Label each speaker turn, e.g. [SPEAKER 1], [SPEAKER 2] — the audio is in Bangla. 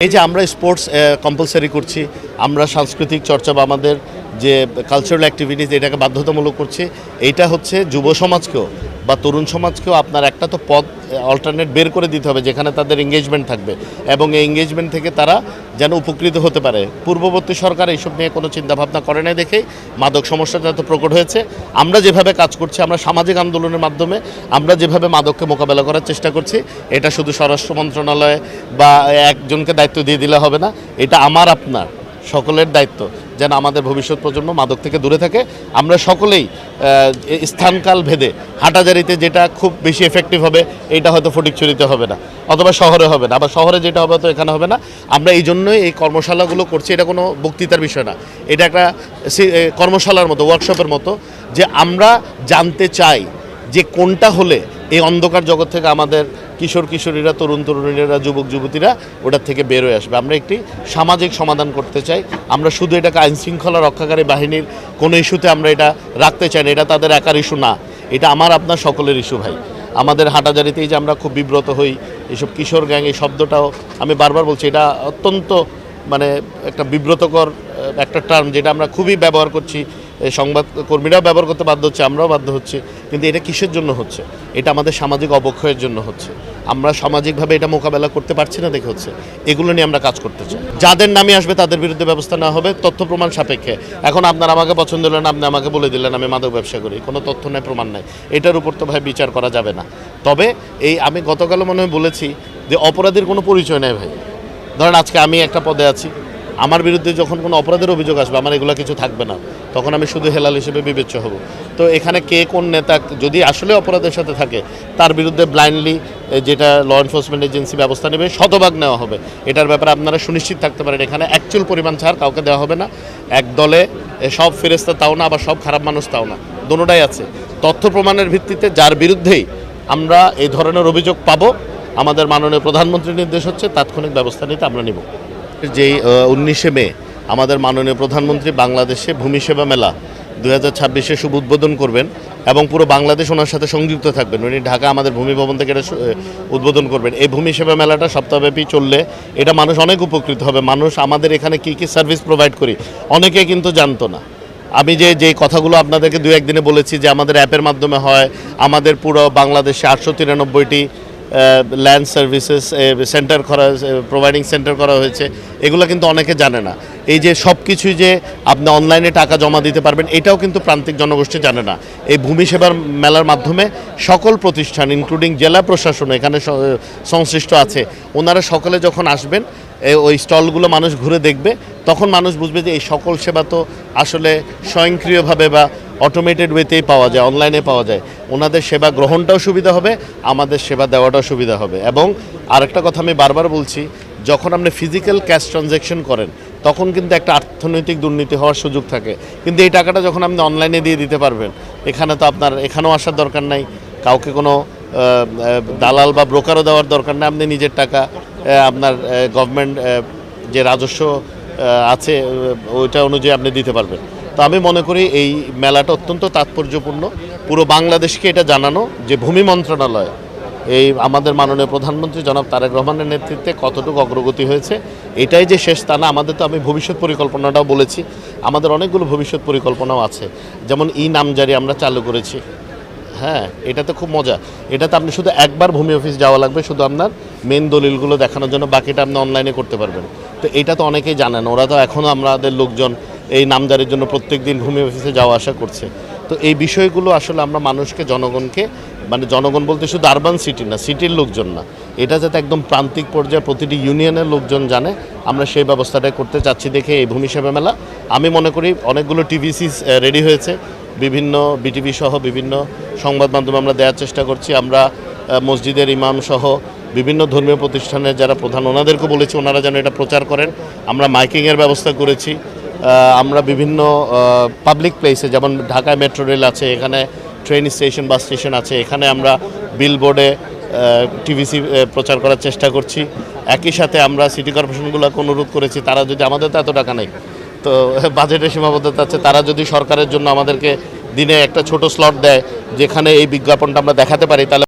[SPEAKER 1] এই যে আমরা স্পোর্টস কম্পালসারি করছি, আমরা সাংস্কৃতিক চর্চা বা আমাদের যে কালচারাল অ্যাক্টিভিটিস এটাকে বাধ্যতামূলক করছি, এইটা হচ্ছে যুব সমাজকেও বা তরুণ সমাজকেও আপনার একটা তো পথ অল্টারনেট বের করে দিতে হবে যেখানে তাদের এঙ্গেজমেন্ট থাকবে এবং এই এঙ্গেজমেন্ট থেকে তারা যেন উপকৃত হতে পারে। পূর্ববর্তী সরকার এইসব নিয়ে কোনো চিন্তাভাবনা করে নাই দেখেই মাদক সমস্যাটা তো প্রকট হয়েছে। আমরা যেভাবে কাজ করছি, আমরা সামাজিক আন্দোলনের মাধ্যমে আমরা যেভাবে মাদককে মোকাবেলা করার চেষ্টা করছি, এটা শুধু স্বরাষ্ট্র মন্ত্রণালয় বা একজনকে দায়িত্ব দিয়ে দিলে হবে না, এটা আমার আপনার সকলের দায়িত্ব যেন আমাদের ভবিষ্যৎ প্রজন্ম মাদক থেকে দূরে থাকে। আমরা সকলেই স্থানকাল ভেদে হাটাজারিতে যেটা খুব বেশি এফেক্টিভ হবে এটা হয়তো ফটিকছড়িতে হবে না, অথবা শহরে হবে না, আবার শহরে যেটা হবে তো এখানে হবে না। আমরা এই জন্যই এই কর্মশালাগুলো করছি। এটা কোনো বক্তৃতার বিষয় না, এটা একটা কর্মশালার মতো, ওয়ার্কশপের মতো, যে আমরা জানতে চাই যে কোনটা হলে এই অন্ধকার জগৎ থেকে আমাদের কিশোর কিশোরীরা, তরুণ তরুণীরা, যুবক যুবতীরা ওটার থেকে বের হয়ে আসবে। আমরা একটি সামাজিক সমাধান করতে চাই। আমরা শুধু এটাকে আইনশৃঙ্খলা রক্ষাকারী বাহিনীর কোনো ইস্যুতে আমরা এটা রাখতে চাই না, এটা তাদের একার ইস্যু না, এটা আমার আপনার সকলের ইস্যু ভাই। আমাদের হাটাজারিতেই যে আমরা খুব বিব্রত হই, এইসব কিশোর গ্যাং, এই শব্দটাও আমি বারবার বলছি, এটা অত্যন্ত মানে একটা বিব্রতকর একটা টার্ম যেটা আমরা খুবই ব্যবহার করছি, সংবাদ কর্মীরাও ব্যবহার করতে বাধ্য হচ্ছে, আমরাও বাধ্য হচ্ছি। কিন্তু এটা কিসের জন্য হচ্ছে? এটা আমাদের সামাজিক অবক্ষয়ের জন্য হচ্ছে। আমরা সামাজিকভাবে এটা মোকাবেলা করতে পারছি না দেখে হচ্ছে। এগুলো নিয়ে আমরা কাজ করতে চাই। যাদের নামে আসবে তাদের বিরুদ্ধে ব্যবস্থা নেওয়া হবে তথ্য প্রমাণ সাপেক্ষে। এখন আপনার আমাকে পছন্দ হলেন, আপনি আমাকে বলে দিলেন আমি মাদক ব্যবসা করি, কোনো তথ্য নেই, প্রমাণ নেই, এটার উপর তো ভাই বিচার করা যাবে না। তবে এই আমি গতকালও মনে হয় বলেছি যে অপরাধীর কোনো পরিচয় নেই ভাই। ধরেন আজকে আমি একটা পদে আছি, আমার বিরুদ্ধে যখন কোনো অপরাধের অভিযোগ আসবে, আমার এগুলো কিছু থাকবে না, তখন আমি শুধু হেলাল হিসেবে বিবেচ্য হব। তো এখানে কে কোন নেতা যদি আসলে অপরাধের সাথে থাকে তার বিরুদ্ধে ব্লাইন্ডলি যেটা ল এনফোর্সমেন্ট এজেন্সি ব্যবস্থা নেবে, শতভাগ নেওয়া হবে। এটার ব্যাপারে আপনারা সুনিশ্চিত থাকতে পারেন। এখানে অ্যাকচুয়াল পরিমাণ ছাড় কাউকে দেওয়া হবে না। এক দলে সব ফেরেস্তা তাও না, আবার সব খারাপ মানুষ তাও না, দোনোটাই আছে। তথ্য প্রমাণের ভিত্তিতে যার বিরুদ্ধেই আমরা এই ধরনের অভিযোগ পাবো, আমাদের মাননীয় প্রধানমন্ত্রীর নির্দেশ হচ্ছে তাৎক্ষণিক ব্যবস্থা নিতে আমরা নিব। যেই 19শে মে আমাদের মাননীয় প্রধানমন্ত্রী বাংলাদেশে ভূমি সেবা মেলা 2026 শুভ উদ্বোধন করবেন এবং পুরো বাংলাদেশ ওনার সাথে সংযুক্ত থাকবেন। উনি ঢাকা আমাদের ভূমি ভবন থেকে এটা উদ্বোধন করবেন। এই ভূমি সেবা মেলাটা সপ্তাহব্যাপী চললে এটা মানুষ অনেক উপকৃত হবে। মানুষ আমাদের এখানে কী কী সার্ভিস প্রোভাইড করি অনেকে কিন্তু জানতো না। আমি যে কথাগুলো আপনাদেরকে 2-1 দিনে বলেছি যে আমাদের অ্যাপের মাধ্যমে হয়, আমাদের পুরো বাংলাদেশে 893টি ল্যান্ড সার্ভিসেস সেন্টার করা, প্রোভাইডিং সেন্টার করা হয়েছে, এগুলো কিন্তু অনেকে জানে না। এই যে সব কিছুই যে আপনি অনলাইনে টাকা জমা দিতে পারবেন, এটাও কিন্তু প্রান্তিক জনগোষ্ঠী জানে না। এই ভূমি সেবার মেলার মাধ্যমে সকল প্রতিষ্ঠান ইনক্লুডিং জেলা প্রশাসন এখানে সংশ্লিষ্ট আছে, ওনারা সকলে যখন আসবেন ওই স্টলগুলো মানুষ ঘুরে দেখবে, তখন মানুষ বুঝবে যে এই সকল সেবা তো আসলে স্বয়ংক্রিয়ভাবে বা অটোমেটেড ওয়েতেই পাওয়া যায়, অনলাইনে পাওয়া যায়। ওনাদের সেবা গ্রহণটাও সুবিধা হবে, আমাদের সেবা দেওয়াটাও সুবিধা হবে। এবং আরেকটা কথা আমি বারবার বলছি, যখন আপনি ফিজিক্যাল ক্যাশ ট্রানজ্যাকশন করেন তখন কিন্তু একটা অর্থনৈতিক দুর্নীতি হওয়ার সুযোগ থাকে। কিন্তু এই টাকাটা যখন আপনি অনলাইনে দিয়ে দিতে পারবেন, এখানে তো আপনার এখানেও আসার দরকার নাই, কাউকে কোনো দালাল বা ব্রোকারও দেওয়ার দরকার নেই। আপনি নিজের টাকা আপনার গভর্নমেন্ট যে রাজস্ব আছে ওইটা অনুযায়ী আপনি দিতে পারবেন। তো আমি মনে করি এই মেলাটা অত্যন্ত তাৎপর্যপূর্ণ। পুরো বাংলাদেশকে এটা জানানো যে ভূমি মন্ত্রণালয় এই আমাদের মাননীয় প্রধানমন্ত্রী জনাব তারেক রহমানের নেতৃত্বে কতটুকু অগ্রগতি হয়েছে। এটাই যে শেষ তা না, আমাদের তো আমি ভবিষ্যৎ পরিকল্পনাটাও বলেছি, আমাদের অনেকগুলো ভবিষ্যৎ পরিকল্পনাও আছে। যেমন নামজারি আমরা চালু করেছি। হ্যাঁ, এটাতে খুব মজা। এটাতে আপনি শুধু একবার ভূমি অফিস যাওয়া লাগবে, শুধু আপনার মেন দলিলগুলো দেখানোর জন্য, বাকিটা আপনি অনলাইনে করতে পারবেন। তো এটা তো অনেকেই জানেন, ওরা তো এখনও আমাদের লোকজন এই নামজারির জন্য প্রত্যেক দিন ভূমি অফিসে যাওয়া আসা করছে। তো এই বিষয়গুলো আসলে আমরা মানুষকে, জনগণকে, মানে জনগণ বলতে শুধু আরবান সিটি না, সিটির লোকজন না, এটা যাতে একদম প্রান্তিক পর্যায়ে প্রতিটি ইউনিয়নের লোকজন জানে, আমরা সেই ব্যবস্থাটাই করতে চাচ্ছি দেখে এই ভূমি সেবা মেলা। আমি মনে করি অনেকগুলো টিভিসি রেডি হয়েছে, বিভিন্ন বিটিভি সহ বিভিন্ন সংবাদ মাধ্যমে আমরা দেওয়ার চেষ্টা করছি। আমরা মসজিদের ইমাম সহ বিভিন্ন ধর্মীয় প্রতিষ্ঠানের যারা প্রধান, ওনাদেরকে বলেছি ওনারা যেন এটা প্রচার করেন। আমরা মাইকিংয়ের ব্যবস্থা করেছি। আমরা বিভিন্ন পাবলিক প্লেসে, যেমন ঢাকায় মেট্রো রেল আছে, এখানে ট্রেন স্টেশন, বাস স্টেশন আছে, এখানে আমরা বিলবোর্ডে টিভিসি প্রচার করার চেষ্টা করছি। একই সাথে আমরা সিটি কর্পোরেশনগুলোকে অনুরোধ করেছি, তারা যদি, আমাদের তো এত টাকা নেই, তো বাজেটের সীমাবদ্ধতা আছে, তারা যদি সরকারের জন্য আমাদেরকে দিনে একটা ছোট স্লট দেয় যেখানে এই বিজ্ঞাপনটা আমরা দেখাতে পারি, তাহলে